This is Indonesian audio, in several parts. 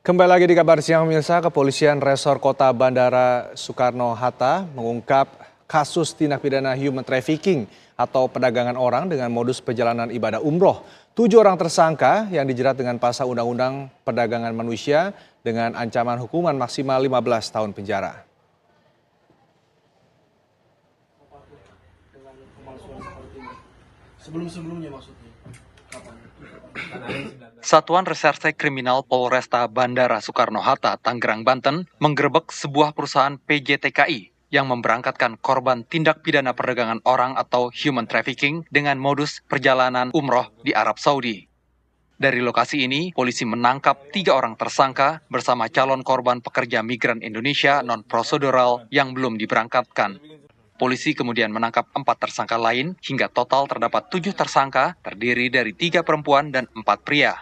Kembali lagi di kabar siang pemirsa, Kepolisian Resor Kota Bandara Soekarno-Hatta mengungkap kasus tindak pidana human trafficking atau perdagangan orang dengan modus perjalanan ibadah umroh. 7 orang tersangka yang dijerat dengan pasal Undang-Undang Perdagangan Manusia dengan ancaman hukuman maksimal 15 tahun penjara. Sebelum-sebelumnya maksudnya, kapan? Satuan Reserse Kriminal Polresta Bandara Soekarno-Hatta, Tangerang, Banten, menggerebek sebuah perusahaan PJTKI yang memberangkatkan korban tindak pidana perdagangan orang atau human trafficking dengan modus perjalanan umroh di Arab Saudi. Dari lokasi ini, polisi menangkap 3 orang tersangka bersama calon korban pekerja migran Indonesia non-prosedural yang belum diberangkatkan. Polisi kemudian menangkap 4 tersangka lain hingga total terdapat 7 tersangka terdiri dari 3 perempuan dan 4 pria.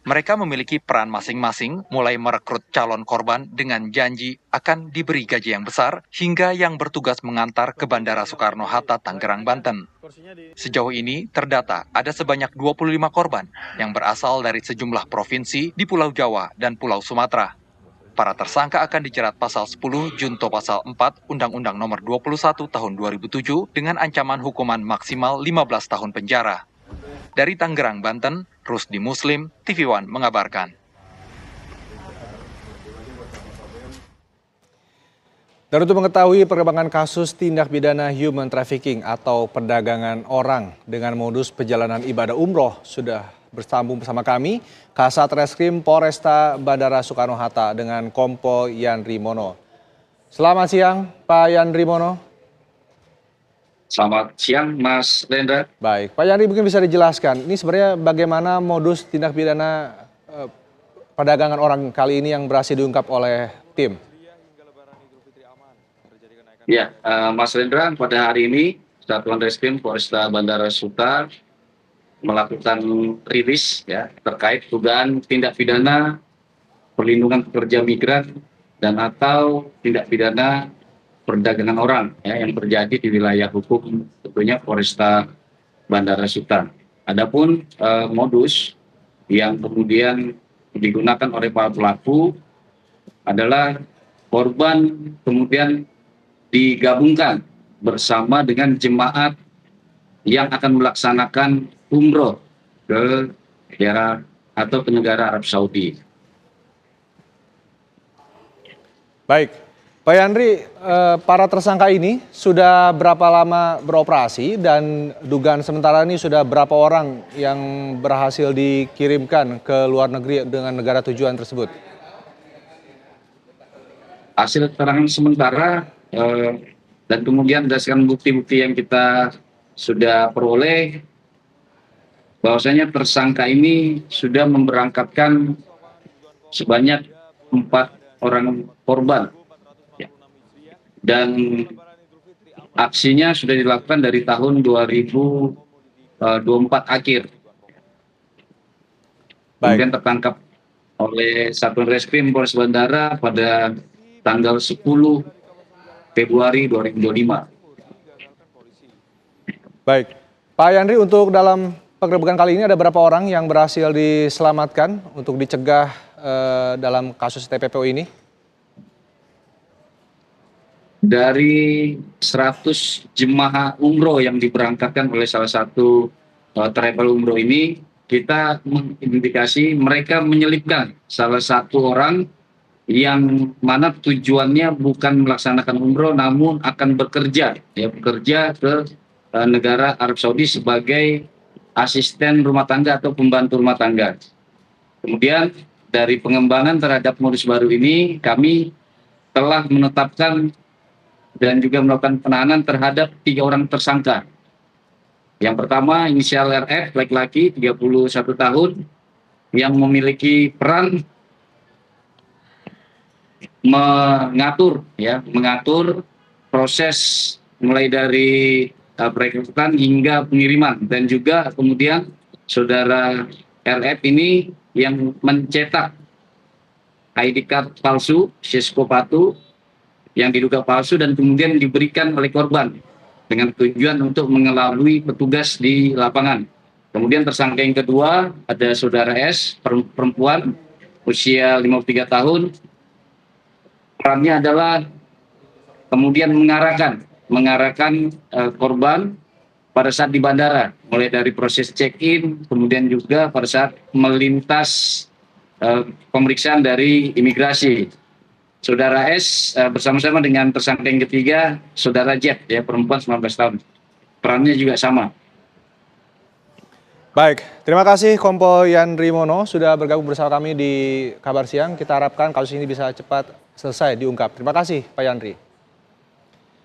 Mereka memiliki peran masing-masing, mulai merekrut calon korban dengan janji akan diberi gaji yang besar, hingga yang bertugas mengantar ke Bandara Soekarno-Hatta, Tangerang, Banten. Sejauh ini, terdata ada sebanyak 25 korban yang berasal dari sejumlah provinsi di Pulau Jawa dan Pulau Sumatera. Para tersangka akan dijerat pasal 10 junto pasal 4 Undang-Undang Nomor 21 Tahun 2007 dengan ancaman hukuman maksimal 15 tahun penjara. Dari Tangerang, Banten, Rusdi Muslim, TV One mengabarkan. Dan untuk mengetahui perkembangan kasus tindak pidana human trafficking atau perdagangan orang dengan modus perjalanan ibadah umroh sudah bersambung bersama kami Kasat Reskrim Polresta Bandara Soekarno-Hatta dengan Kompol Yan Rimono. Selamat siang Pak Yan Rimono. Selamat siang, Mas Rendra. Baik, Pak Yandri mungkin bisa dijelaskan, ini sebenarnya bagaimana modus tindak pidana perdagangan orang kali ini yang berhasil diungkap oleh tim? Ya, Mas Rendra, pada hari ini Satuan Reskrim Polresta Bandara Suta melakukan rilis ya terkait dugaan tindak pidana perlindungan pekerja migran dan atau tindak pidana perdagangan orang ya, yang terjadi di wilayah hukum tentunya Polresta Bandara Suta. Adapun modus yang kemudian digunakan oleh para pelaku adalah korban kemudian digabungkan bersama dengan jemaat yang akan melaksanakan umroh ke daerah atau ke negara Arab Saudi. Baik. Pak Yandri, para tersangka ini sudah berapa lama beroperasi dan dugaan sementara ini sudah berapa orang yang berhasil dikirimkan ke luar negeri dengan negara tujuan tersebut? Hasil keterangan sementara dan kemudian berdasarkan bukti-bukti yang kita sudah peroleh, bahwasanya tersangka ini sudah memberangkatkan sebanyak 4 orang korban. Dan aksinya sudah dilakukan dari tahun 2024 akhir. Kemudian tertangkap oleh Satuan Reskrim Polres Bandara pada tanggal 10 Februari 2025. Baik, Pak Yandri, untuk dalam penggerebekan kali ini ada berapa orang yang berhasil diselamatkan untuk dicegah dalam kasus TPPO ini? Dari 100 jemaah umroh yang diberangkatkan oleh salah satu travel umroh ini, kita mengindikasi mereka menyelipkan salah satu orang yang mana tujuannya bukan melaksanakan umroh namun akan bekerja ke negara Arab Saudi sebagai asisten rumah tangga atau pembantu rumah tangga. Kemudian dari pengembangan terhadap modus baru ini, kami telah menetapkan dan juga melakukan penahanan terhadap 3 orang tersangka. Yang pertama inisial RF, laki-laki 31 tahun yang memiliki peran mengatur proses mulai dari perekrutan hingga pengiriman, dan juga kemudian saudara RF ini yang mencetak ID card palsu, Siskopatu yang diduga palsu dan kemudian diberikan oleh korban dengan tujuan untuk mengelabui petugas di lapangan. Kemudian tersangka yang kedua ada saudara S, perempuan usia 53 tahun. Perannya adalah kemudian mengarahkan korban pada saat di bandara, mulai dari proses check-in, kemudian juga pada saat melintas pemeriksaan dari imigrasi. Saudara S bersama-sama dengan tersangka yang ketiga, saudara Z, ya, perempuan 19 tahun. Perannya juga sama. Baik, terima kasih Kompol Yandri Mono sudah bergabung bersama kami di Kabar Siang. Kita harapkan kasus ini bisa cepat selesai diungkap. Terima kasih Pak Yandri.